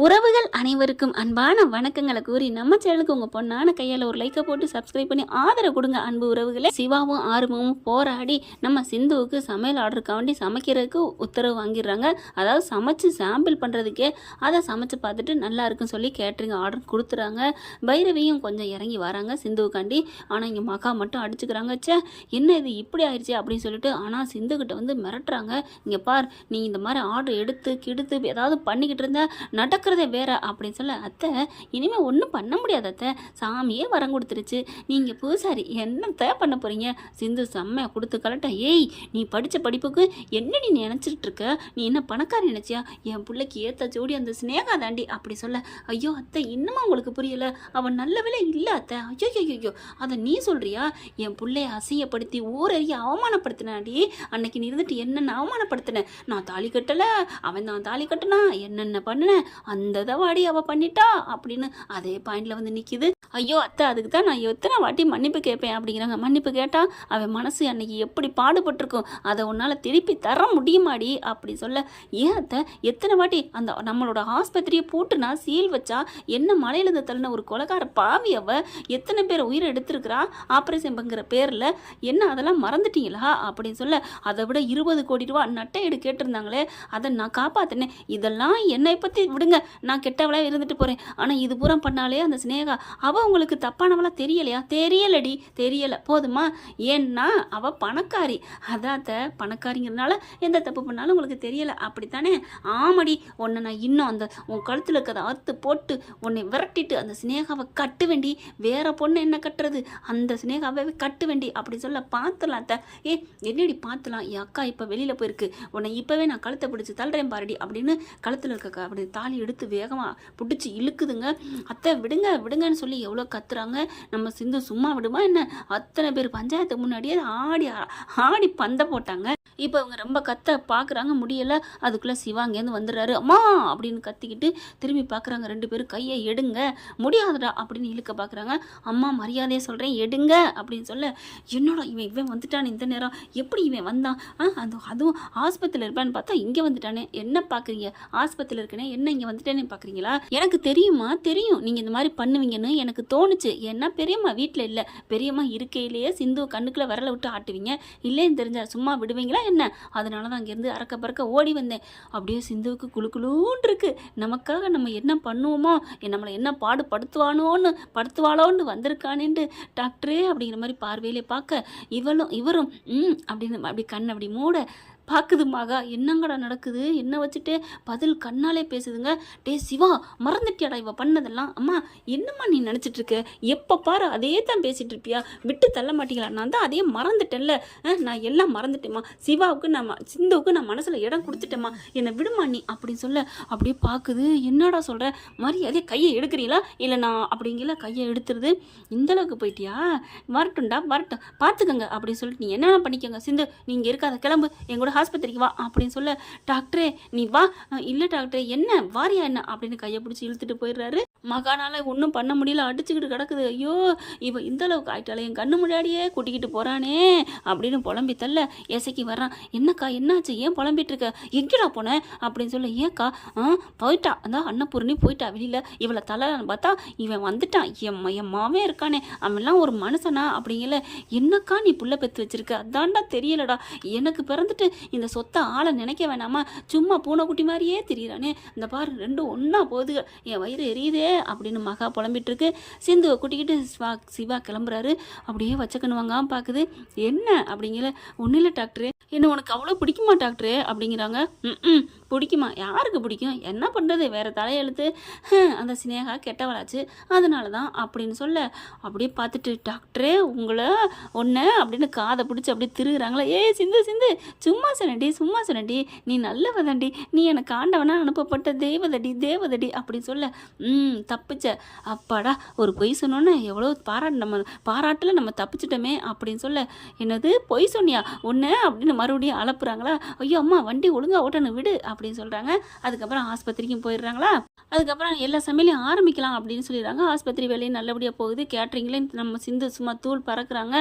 உறவுகள் அனைவருக்கும் அன்பான வணக்கங்களை கூறி நம்ம சேனலுக்கு உங்கள் பொண்ணான கையால் ஒரு லைக்கை போட்டு சப்ஸ்கிரைப் பண்ணி ஆதரவு கொடுங்க அன்பு உறவுகளை. சிவாவும் ஆர்வமும் போராடி நம்ம சிந்துவுக்கு சமையல் ஆர்டருக்காண்டி சமைக்கிறதுக்கு உத்தரவு வாங்கிடுறாங்க. அதாவது சமைச்சு சாம்பிள் பண்ணுறதுக்கே அதை சமைச்சு பார்த்துட்டு நல்லா இருக்குன்னு சொல்லி கேட்ரிங் ஆர்டர் கொடுத்துறாங்க. பைரவியும் கொஞ்சம் இறங்கி வராங்க சிந்துவுக்காண்டி. ஆனால் இங்கே மகா மட்டும் அடிச்சுக்கிறாங்க. என்ன இது இப்படி ஆயிடுச்சு அப்படின்னு சொல்லிட்டு. ஆனால் சிந்துக்கிட்ட வந்து மிரட்டுறாங்க. இங்கே பார், நீ இந்த மாதிரி ஆர்டர் எடுத்து கிடுத்து ஏதாவது பண்ணிக்கிட்டு இருந்தா நடக்கிறதே வேற அப்படின்னு சொல்ல, அத்தை இனிமேல் ஒன்றும் பண்ண முடியாது அத்தை, சாமியே வரம் கொடுத்துருச்சு, நீங்கள் பூசாரி என்னத்தை பண்ண போகிறீங்க. சிந்து செம்மையாக கொடுத்து கலட்ட. ஏய், நீ படித்த படிப்புக்கு என்ன நீ நினச்சிட்டு இருக்க? நீ என்ன பணக்காரி நினச்சியா? என் பிள்ளைக்கு ஏற்ற ஜோடி அந்த ஸ்னேகா தாண்டி அப்படி சொல்ல. ஐயோ அத்தை, இன்னுமா உங்களுக்கு புரியலை? அவன் நல்ல விலை இல்லை அத்தை. ஐயோ ஐயோ, அதை நீ சொல்கிறியா? என் பிள்ளைய அசிங்கப்படுத்தி ஊரறிய அவமானப்படுத்தினாடி. அன்னைக்கு நீ இருந்துட்டு என்னென்ன அவமானப்படுத்தினேன். நான் தாலி கட்டலை, அவன் தான் தாலி கட்டினா, என்னென்ன பண்ணினேன், அந்த தவாடி அவள் பண்ணிட்டா அப்படின்னு அதே பாயிண்டில் வந்து நிற்கிது. ஐயோ அத்தை, அதுக்கு தான் நான் எத்தனை வாட்டி மன்னிப்பு கேட்பேன் அப்படிங்கிறாங்க. மன்னிப்பு கேட்டால் அவன் மனசு அன்னைக்கு எப்படி பாடுபட்டிருக்கும், அதை உன்னால் திருப்பி தர முடியுமாடி அப்படி சொல்ல. ஏன் அத்தை, எத்தனை வாட்டி அந்த நம்மளோட ஆஸ்பத்திரியை பூட்டுனா சீல் வச்சா என்ன மலையிலேருந்து தள்ளின ஒரு கொலைக்கார பாவி அவ எத்தனை பேர் உயிரை எடுத்திருக்கிறா ஆப்ரேஷன் பண்ணுற பேரில், என்ன அதெல்லாம் மறந்துட்டீங்களா அப்படின்னு சொல்ல. அதை விட 20 கோடி ரூபா நட்டையீடு கேட்டிருந்தாங்களே, அதை நான் காப்பாற்றினேன். இதெல்லாம் என்னை பற்றி விடுங்க, நான் கெட்டவளாக இருந்துட்டு போகிறேன். ஆனால் இது பூரா பண்ணாலே அந்த ஸ்னேகா, அவள் உங்களுக்கு தப்பானவளா தெரியலையா? தெரியலடி, தெரியலை போதுமா? ஏன்னா அவள் பணக்காரி. அதாத்த பணக்காரிங்கிறதுனால எந்த தப்பு பண்ணாலும் உங்களுக்கு தெரியலை அப்படித்தானே? ஆமாடி, உன்னை நான் இன்னும் அந்த உன் கழுத்தில் இருக்கிறத அறுத்து போட்டு உன்னை விரட்டிட்டு அந்த ஸ்னேகாவை கட்டு வேண்டி, வேற பொண்ணு என்ன கட்டுறது, அந்த ஸ்னேகாவை கட்டு வேண்டி அப்படி சொல்ல. பார்த்துலாம் அத்தை. என்னடி பார்த்துலாம், என் அக்கா இப்போ வெளியில் போயிருக்கு, உன்னை இப்போவே நான் கழுத்தை பிடிச்சி தள்ளுறேன் பாருடி அப்படின்னு கழுத்தில் இருக்க அப்படி தாலி எடுத்து வேகமாக பிடிச்சி இழுக்குதுங்க. அத்தை விடுங்க விடுங்கன்னு சொல்லி எவ்வளோ கத்துறாங்க. நம்ம சிந்து சும்மா விடுமா என்ன? அத்தனை பேர் பஞ்சாயத்துக்கு முன்னாடியே ஆடி ஆடி பந்த போட்டாங்க. இப்போ அவங்க ரொம்ப கத்த பார்க்குறாங்க, முடியலை. அதுக்குள்ளே சிவா அங்கேருந்து வந்துடுறாரு. அம்மா அப்படின்னு கத்திக்கிட்டு திரும்பி பார்க்குறாங்க. 2 பேரும் கையை எடுங்க, முடியாதுடா அப்படின்னு இழுக்க பார்க்குறாங்க. அம்மா மரியாதையை சொல்கிறேன் எடுங்க அப்படின்னு சொல்ல. என்னடா இவன் வந்துட்டான் இந்த நேரம், எப்படி இவன் வந்தான்? அதுவும் ஆஸ்பத்திரியில் இருப்பான்னு பார்த்தா இங்கே வந்துட்டானே. என்ன பார்க்குறீங்க? ஆஸ்பத்திரியில் இருக்கனே, என்ன இங்கே வந்துட்டேன்னு பார்க்குறீங்களா? எனக்கு தெரியுமா, தெரியும் நீங்கள் இந்த மாதிரி பண்ணுவீங்கன்னு எனக்கு தோணுச்சு. ஏன்னா பெரியம்மா வீட்டில் இல்லை, பெரியம்மா இருக்கையிலேயே சிந்து கண்ணுக்குள்ளே விரலை விட்டு ஆட்டுவீங்க, இல்லைன்னு தெரிஞ்சா சும்மா விடுவீங்களா என்ன? அதனால தான் அங்கேருந்து அறக்க பறக்க ஓடி வந்தேன். அப்படியே சிந்துவுக்கு குழுக்குழுன்னு இருக்கு. நமக்காக நம்ம என்ன பண்ணுவோமோ, நம்மளை என்ன படுத்துவாளோன்னு வந்திருக்கானேன்ட்டு டாக்டரே அப்படிங்கிற மாதிரி பார்வையிலே பார்க்க, இவரும் அப்படின்னு அப்படி கண் அப்படி மூட பார்க்குது. மகா, என்னங்கடா நடக்குது, என்ன வச்சுட்டு பதில் கண்ணாலே பேசுதுங்க. டே சிவா, மறந்துட்டியாடா இவ பண்ணதெல்லாம்? அம்மா என்னம்மா நீ நினச்சிட்டு இருக்க? எப்போ பாரு அதே தான் பேசிகிட்டு இருப்பியா? விட்டு தள்ள மாட்டீங்களா? நான் தான் அதே மறந்துட்டேன்ல. நான் எல்லாம் மறந்துட்டேம்மா. சிவாவுக்கு சிந்துவுக்கு நான் மனசில் இடம் கொடுத்துட்டேம்மா, என்னை விடுமா நீ அப்படின்னு சொல்ல. அப்படியே பார்க்குது. என்னடா சொல்கிற மாதிரி, அதே கையை எடுக்கிறீங்களா இல்லை நான் அப்படிங்கிற கையை எடுத்துருது. இந்தளவுக்கு போயிட்டியா? வரட்டும்டா வரட்டும், பார்த்துக்கங்க அப்படின்னு சொல்லிட்டு நீ என்ன பண்ணிக்கோங்க. சிந்து, நீங்கள் இருக்காத, கிளம்பு, எங்கூட ஆஸ்பத்திரிக்கு வா அப்படின்னு சொல்ல. டாக்டரே நீ வா. இல்லை டாக்டரே, என்ன வாரியா என்ன அப்படின்னு கையை பிடிச்சி இழுத்துட்டு போயிடுறாரு. மகானால ஒன்றும் பண்ண முடியல, அடிச்சுக்கிட்டு கிடக்குது. ஐயோ இவன் இந்த அளவுக்கு ஆயிட்டாலே, என் கண்ணு முன்னாடியே கூட்டிக்கிட்டு போகிறானே அப்படின்னு புலம்பி தள்ள. இசைக்கு வர்றான். என்னக்கா என்னாச்சு, ஏன் புலம்பிட்டு இருக்க, எங்கடா போனேன் அப்படின்னு சொல்ல. ஏக்கா போயிட்டா, அதான் அன்னபூர்ணி போயிட்டா வெளியில், இவளை தலைன்னு பார்த்தா இவன் வந்துட்டான், என் மாவே இருக்கானே, அவன்லாம் ஒரு மனுஷனா அப்படிங்கல. என்னக்கா நீ புள்ள பெற்று வச்சிருக்க? அதான்டா தெரியலடா, எனக்கு பிறந்துட்டு இந்த சொத்தை ஆளை நினைக்க வேணாமா, சும்மா பூனைக்குட்டி மாதிரியே தெரியுறானே. இந்த பாரு 2 ஒன்றா போகுது, என் வயிறு எரியுதே அப்படின்னு மகா புலம்பிட்டு இருக்கு. சிந்துவை கூட்டிக்கிட்டு சிவா கிளம்புறாரு. அப்படியே வச்சக்கண்ணு வாங்காமல் பார்க்குது. என்ன அப்படிங்கிற. ஒன்றும் இல்லை டாக்டரு, என்ன உனக்கு அவ்வளோ பிடிக்குமா டாக்டரு அப்படிங்கிறாங்க. பிடிக்குமா? யாருக்கு பிடிக்கும், என்ன பண்ணுறது, வேறு தலையெழுத்து, அந்த ஸ்னேகா கெட்டவளாச்சு அதனால தான் அப்படின்னு சொல்ல. அப்படியே பார்த்துட்டு டாக்டரே உங்களை ஒன்று அப்படின்னு காதை பிடிச்சி அப்படியே திருகுறாங்களா. சிந்து சும்மா சொன்னடி, நீ நல்லவதாண்டி, நீ எனக்கு ஆண்டவனா அனுப்பப்பட்ட தேவதடி அப்படின்னு சொல்ல. தப்பிச்ச, அப்பாடா ஒரு பொய் சொன்னோன்னு எவ்வளோ பாராட்டில் நம்ம தப்பிச்சிட்டோமே அப்படின்னு சொல்ல. என்னது பொய் சொன்னியா ஒன்று அப்படின்னு மறுபடியும் அலப்புறாங்களா. ஐயோ அம்மா வண்டி ஒழுங்கா ஓட்டணும் விடு அப்படின்னு சொல்கிறாங்க. அதுக்கப்புறம் ஆஸ்பத்திரிக்கும் போயிடுறாங்களா. அதுக்கப்புறம் எல்லா சமையலையும் ஆரம்பிக்கலாம் அப்படின்னு சொல்லிடுறாங்க. ஆஸ்பத்திரி வேலையும் நல்லபடியாக போகுது. கேட்ரிங்லேயும் நம்ம சிந்து சும்மா தூள் பறக்குறாங்க.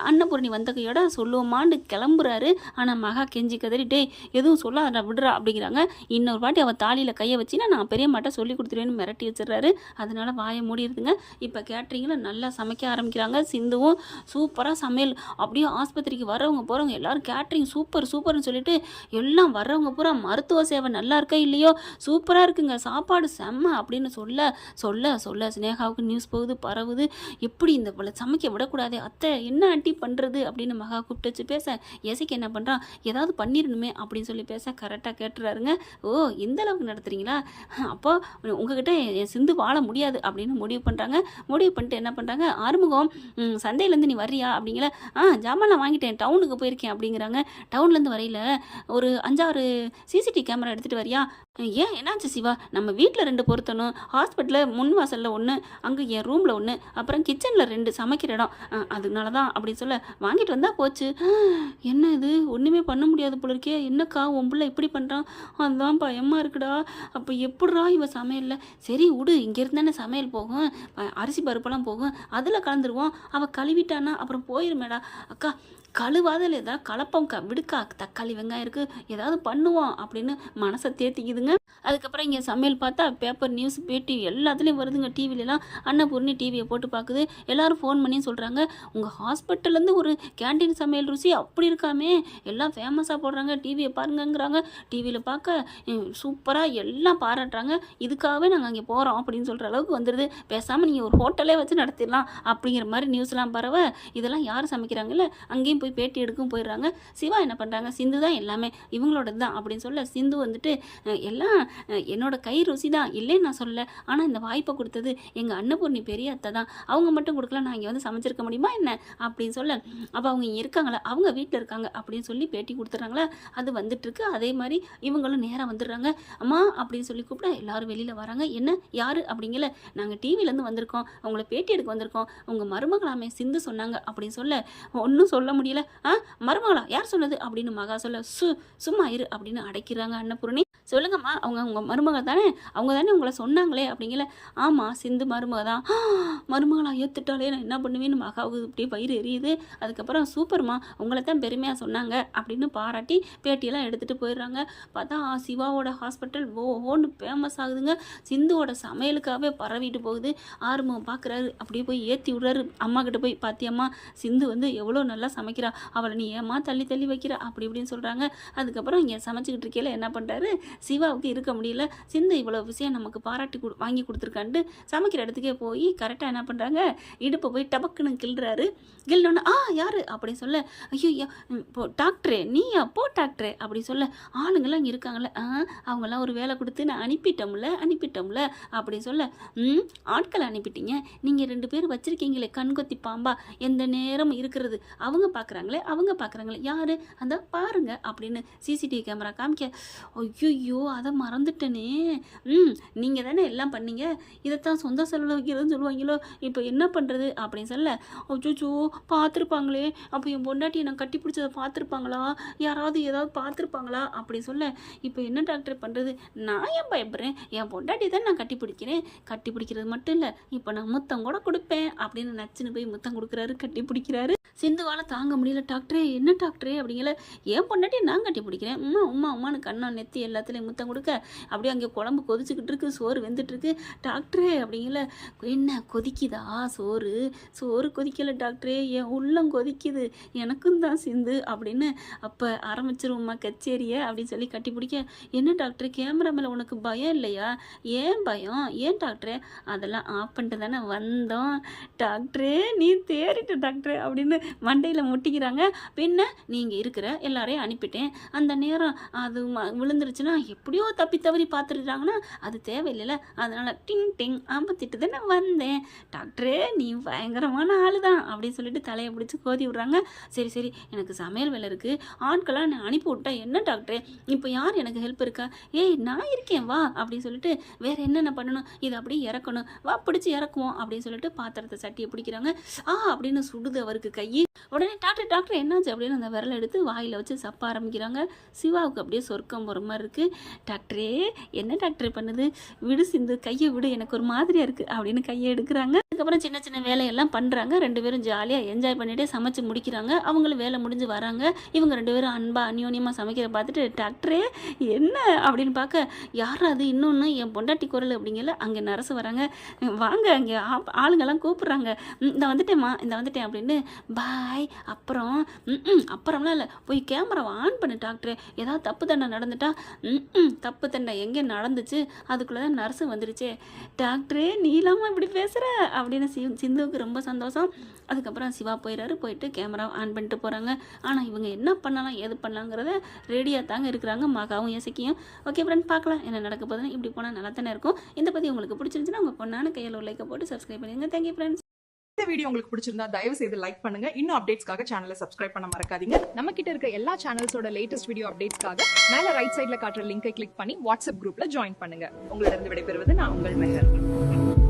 அன்னபூர்ணி வந்த கையோட சொல்லுவோமான்னு கிளம்புறாரு. ஆனால் மகா கெஞ்சி கதறி டேய் எதுவும் சொல்லாத விடுறா அப்படிங்கிறாங்க. இன்னொரு வாட்டி அவள் தாலியில் கையை வச்சுன்னா நான் பெரிய மாட்ட சொல்லி கொடுத்துருவேன்னு மிரட்டி வச்சிடுறாரு. அதனால வாயை மூடிடுதுங்க. இப்போ கேட்ரிங்கில் நல்லா சமைக்க ஆரம்பிக்கிறாங்க. சிந்துவும் சூப்பராக சமையல். அப்படியே ஆஸ்பத்திரிக்கு வரவங்க போகிறவங்க எல்லாரும் கேட்ரிங் சூப்பர் சூப்பர்னு சொல்லிட்டு எல்லாம் வர்றவங்க பூரா மருத்துவ சேவை நல்லா இருக்கா இல்லையோ சூப்பராக இருக்குங்க, சாப்பாடு செம்ம அப்படின்னு சொல்ல சொல்ல சொல்ல ஸ்னேகாவுக்கு நியூஸ் போகுது, பரவுது. எப்படி இந்த சமைக்க விடக்கூடாது அத்தை, என்ன ஆண்டி பண்ணுறது அப்படின்னு மகா கூப்பிட்டு வச்சு பேச, எசைக்கு என்ன பண்ணுறான், ஏதாவது பண்ணிடணுமே அப்படின்னு சொல்லி பேச கரெக்டாக கேட்டுறாருங்க. ஓ இந்த அளவுக்கு நடத்துறீங்களா, அப்போ உங்ககிட்ட என் சிந்து வாழ முடியாது அப்படின்னு முடிவு பண்ணுறாங்க. முடிவு பண்ணிட்டு என்ன பண்ணுறாங்க, ஆறுமுகம் சந்தையிலேருந்து நீ வர்றியா அப்படிங்கிற, ஜாமான்லாம் வாங்கிட்டேன் டவுனுக்கு போயிருக்கேன் அப்படிங்கிறாங்க. டவுன்லேருந்து வரையில் ஒரு 5-6 சிசிடிவி கேமரா எடுத்துகிட்டு வரியா. ஏன் என்னாச்சு சிவா, நம்ம வீட்டில் 2 பொருத்தணும், ஹாஸ்பிட்டலில் முன் வாசலில் 1, அங்கே என் ரூமில் 1, அப்புறம் கிச்சனில் 2 சமைக்கிற இடம், அதனால தான் அப்படின்னு சொல்ல வாங்கிட்டு வந்தால் போச்சு. என்ன இது ஒன்றுமே பண்ண முடியாது போல இருக்கே, என்னக்கா உன் பிள்ளை இப்படி பண்ணுறான், அதுதான் பயமாக இருக்குடா. அப்போ எப்படிரா இவன் சமையலில், சரி விடு இங்கேருந்து தானே சமையல் போகும், அரிசி பருப்பெல்லாம் போகும், அதில் கலந்துருவோம், அவள் கழுவிட்டானா அப்புறம் போயிருமேடா. அக்கா கழுவாதில் ஏதாவது கலப்பம் விடுக்கா, தக்காளி வெங்காயம் இருக்குது ஏதாவது பண்ணுவோம் அப்படின்னு மனசை தேத்திக்குதுங்க. அதுக்கப்புறம் இங்கே சமையல் பார்த்தா பேப்பர் நியூஸ் பேட்டி எல்லாத்துலேயும் வருதுங்க. டிவிலலாம் அன்னபூர்ணி டிவியை போட்டு பார்க்குது. எல்லோரும் ஃபோன் பண்ணி சொல்கிறாங்க, உங்கள் ஹாஸ்பிட்டல்லேருந்து ஒரு கேன்டீன் சமையல் ருசி அப்படி இருக்காமே, எல்லாம் ஃபேமஸாக போடுறாங்க, டிவியை பாருங்கங்கிறாங்க. டிவியில் பார்க்க சூப்பராக எல்லாம் பாராட்டுறாங்க. இதுக்காகவே நாங்கள் அங்கே போகிறோம் அப்படின்னு சொல்கிற அளவுக்கு வந்துடுது. பேசாமல் நீங்கள் ஒரு ஹோட்டலே வச்சு நடத்திடலாம் அப்படிங்கிற மாதிரி நியூஸ்லாம் பரவ, இதெல்லாம் யார் சமைக்கிறாங்கல்ல, அங்கேயும் போய் பேட்டி எடுக்கும் போயிடுறாங்க. சிவா என்ன பண்ணுறாங்க, சிந்து தான் எல்லாமே இவங்களோட தான் அப்படின்னு சொல்ல, சிந்து வந்துட்டு எல்லாம் என்னோட கை ருசி தான் இல்லைன்னு நான் சொல்லலை, ஆனால் இந்த வாய்ப்பை கொடுத்தது எங்கள் அன்னபூர்ணி பெரிய அத்தை தான், அவங்க மட்டும் கொடுக்கல நான் இங்கே வந்து சமைச்சிருக்க முடியுமா என்ன அப்படின்னு சொல்ல, அப்போ அவங்க இங்கே இருக்காங்களா, அவங்க வீட்டில் இருக்காங்க அப்படின்னு சொல்லி பேட்டி கொடுத்துட்றாங்களா. அது வந்துட்டுருக்கு. அதே மாதிரி இவங்களும் நேராக வந்துடுறாங்க. அம்மா அப்படின்னு சொல்லி கூப்பிட எல்லாரும் வெளியில் வராங்க. என்ன யார் அப்படிங்கல, நாங்கள் டிவிலேருந்து வந்திருக்கோம், அவங்கள பேட்டி எடுக்க வந்திருக்கோம், உங்கள் மருமகளாமே சிந்து சொன்னாங்க அப்படின்னு சொல்ல, ஒன்றும் சொல்ல முடியல. மருமகளா யார் சொன்னது அப்படின்னு மகா சொல்ல, சும்மா இரு அப்படின்னு அடைக்கிறாங்க அன்னபூர்ணி. சொல்லுங்கம்மா, அவங்க உங்கள் மருமக தானே, அவங்க தானே உங்களை சொன்னாங்களே அப்படிங்கல. ஆமாம் சிந்து மருமக தான். மருமகளா ஏற்றுட்டாலே நான் என்ன பண்ணுவேன்னு மகாவுக்கு இப்படியே பயிர் எரியுது. அதுக்கப்புறம் சூப்பர்மா உங்களை தான் பெருமையாக சொன்னாங்க அப்படின்னு பாராட்டி பேட்டியெல்லாம் எடுத்துகிட்டு போயிடுறாங்க. பார்த்தா சிவாவோட ஹாஸ்பிட்டல் ஓன்னு ஃபேமஸ் ஆகுதுங்க. சிந்துவோட சமையலுக்காகவே பரவிட்டு போகுது. ஆறுமுகம் பார்க்குறாரு, அப்படியே போய் ஏற்றி விடுறாரு. அம்மா கிட்ட போய் பாத்தியம்மா சிந்து வந்து எவ்வளோ நல்லா சமைக்கிறா, அவளை நீ ஏமா தள்ளி தள்ளி வைக்கிற அப்படி இப்படின்னு சொல்கிறாங்க. அதுக்கப்புறம் இங்கே சமைச்சிக்கிட்டு இருக்கையில் என்ன பண்ணுறாரு, சிவாவுக்கு இருக்க முடியல, சிந்து இவ்வளோ விஷயம் நமக்கு பாராட்டி வாங்கி கொடுத்துருக்கான்ட்டு சமைக்கிற இடத்துக்கே போய் கரெக்டாக என்ன பண்ணுறாங்க, இடுப்பை போய் டபக்குன்னு கிள்றாரு. கிள்ளோன்னு யார் அப்படின்னு சொல்ல, ஐயோ போ டாக்டரே நீயா, போ டாக்டரே அப்படி சொல்ல, ஆளுங்கள்லாம் இங்கே இருக்காங்களே, அவங்கெல்லாம் ஒரு வேலை கொடுத்து நான் அனுப்பிட்டோம்ல அப்படி சொல்ல, ஆட்களை அனுப்பிட்டீங்க, நீங்கள் 2 பேர் வச்சுருக்கீங்களே கண்கொத்தி பாம்பா எந்த நேரம் இருக்கிறது, அவங்க பார்க்குறாங்களே யார் அந்த பாருங்க அப்படின்னு சிசிடிவி கேமரா காமிக்க, ஐயோ அதை மறந்துட்டேனே, நீங்கள் தானே எல்லாம் பண்ணீங்க, இதைத்தான் சொந்த செலவில் வைக்கிறதுன்னு சொல்லுவாங்களோ, இப்போ என்ன பண்ணுறது அப்படின்னு சொல்ல, அச்சோ பார்த்துருப்பாங்களே, அப்போ என் பொண்டாட்டியை நான் கட்டி பிடிச்சதை பார்த்துருப்பாங்களா, யாராவது ஏதாவது பார்த்துருப்பாங்களா அப்படி சொல்ல, இப்போ என்ன டாக்டர் பண்ணுறது, நான் ஏன் பயப்படுறேன், என் பொண்டாட்டி தான் நான் கட்டி பிடிக்கிறது மட்டும் இல்லை, இப்போ நான் முத்தம் கூட கொடுப்பேன் அப்படின்னு நச்சுன்னு போய் முத்தம் கொடுக்குறாரு, கட்டி பிடிக்கிறாரு. சிந்துவால் தாங்க முடியல, டாக்டரே என்ன டாக்டரே அப்படிங்கல, ஏன் பொண்டாட்டி நான் கட்டி பிடிக்கிறேன், உமான்னு கண்ணா நெத்தி எல்லாத்துலேயும் முத்தம் கொடுக்க, அப்படியே அங்கே குழம்பு கொதிச்சுக்கிட்டு இருக்கு, சோறு வெந்துட்டுருக்கு. டாக்டரே அப்படிங்கல, என்ன கொதிக்குதா சோறு கொதிக்கலை டாக்டரே, என் உள்ளம் கொதிக்குது, எனக்கும் தான் சிந்து அப்படின்னு. அப்போ ஆரம்பிச்சிருவோம்மா கச்சேரியை அப்படின்னு சொல்லி கட்டி பிடிக்க, என்ன டாக்டர் கேமரா மேலே உனக்கு பயம் இல்லையா, ஏன் பயம், ஏன் டாக்டரே, அதெல்லாம் ஆஃப் பண்ணிட்டு தானே வந்தோம், டாக்டரே நீ தேறிட்ட டாக்டரே அப்படின்னு மண்டையில் முட்டிக்கிறாங்க. பின்ன நீங்கள் இருக்கிற எல்லாரையும் அனுப்பிட்டேன், அந்த நேரம் அது விழுந்துருச்சுன்னா எப்படியோ தப்பி தவறி பார்த்துருக்காங்கன்னா அது தேவையில்லைல்ல, அதனால் டிங் ஆம்பத்திட்டு தானே வந்தேன், டாக்டரே நீ பயங்கரமான ஆள் தான் அப்படின்னு சொல்லிட்டு தலையை பிடிச்சி கோதி விட்றாங்க. சரி எனக்கு சமையல் வேலை இருக்குது, ஆட்களாக நான் அனுப்பி விட்டா என்ன டாக்டரே, இப்போ யார் எனக்கு ஹெல்ப் இருக்கா, ஏய் நான் இருக்கேன் வா அப்படின்னு சொல்லிட்டு, வேறு என்னென்ன பண்ணணும், இதை அப்படியே இறக்கணும், வா பிடிச்சி இறக்குவோம் அப்படின்னு சொல்லிட்டு பாத்திரத்தை சட்டியை பிடிக்கிறாங்க. அப்படின்னு சுடுது அவருக்கு கை. உடனே டாக்டர் டாக்டர் என்னாச்சு அப்படின்னு அந்த விரலை எடுத்து வாயில் வச்சு சப்ப ஆரம்பிக்கிறாங்க. சிவாவுக்கு அப்படியே சொர்க்கம் போகிற மாதிரி இருக்குது. டாக்டரே என்ன டாக்டர் பண்ணுது, விடு சிந்து, கையை விடு, எனக்கு ஒரு மாதிரியாக இருக்குது அப்படின்னு கையை எடுக்கிறாங்க. அதுக்கப்புறம் சின்ன சின்ன வேலையெல்லாம் பண்ணுறாங்க. 2 பேரும் ஜாலியாக என்ஜாய் பண்ணிகிட்டே சமைச்சு முடிக்கிறாங்க. அவங்களும் வேலை முடிஞ்சு வராங்க. இவங்க 2 பேரும் அன்பாக அந்யோன்யமாக சமைக்கிற பார்த்துட்டு டாக்டரே என்ன அப்படின்னு பார்க்க, யாரா அது இன்னொன்று என் பொண்டாட்டி குரல் அப்படிங்கல. அங்கே நரசு வராங்க. வாங்க அங்கே ஆளுங்கெல்லாம் கூப்பிட்றாங்க. இந்த வந்துட்டேம்மா, இந்த வந்துட்டேன் அப்படின்னு. பாய். அப்புறம் அப்புறம்லாம் இல்லை, போய் கேமராவை ஆன் பண்ணு டாக்டர், ஏதாவது தப்பு தண்டை நடந்துட்டா. தப்பு தண்டை எங்கே நடந்துச்சு, அதுக்குள்ளே தான் நர்ஸு வந்துடுச்சே. டாக்டரே நீ இல்லாமல் இப்படி பேசுகிற அப்படின்னு சிந்துவுக்கு ரொம்ப சந்தோஷம். அதுக்கப்புறம் சிவா போயிடுறாரு. போயிட்டு கேமரா ஆன் பண்ணிட்டு போகிறாங்க. ஆனால் இவங்க என்ன பண்ணலாம் ஏது பண்ணலாங்கிறத ரெடியாக தாங்க இருக்கிறாங்க, மகாவும் இசக்கியும். ஓகே ஃப்ரெண்ட், பார்க்கலாம் என்ன நடக்க போகுதுன்னு. இப்படி போனால் நல்லா தானே இருக்கும். இந்த பற்றி உங்களுக்கு பிடிச்சிருந்துச்சுன்னா உங்கள் பொண்ணான கையில் ஒரு லைக்கை போட்டு சப்ஸ்கிரைப் பண்ணுங்க. Thank you friends. இந்த வீடியோ உங்களுக்கு பிடிச்சிருந்தா தயவு செய்து லைக் பண்ணுங்க. இன்னும் அப்டேட்ஸ்க்காக சேனலை சப்ஸ்கிரைப் பண்ண மறக்காதீங்க. நம்ம கிட்ட இருக்க எல்லா சேனல்ஸோட லேட்டஸ்ட் வீடியோ அப்டேட்ஸ்க்காக மேல ரைட் சைடுல காட்டுற லிங்கை கிளிக் பண்ணி வாட்ஸ்அப் குரூப்ல ஜாயின் பண்ணுங்க. உங்களிடம் விடைபெறுவது நான் உங்கள் மெஹர்.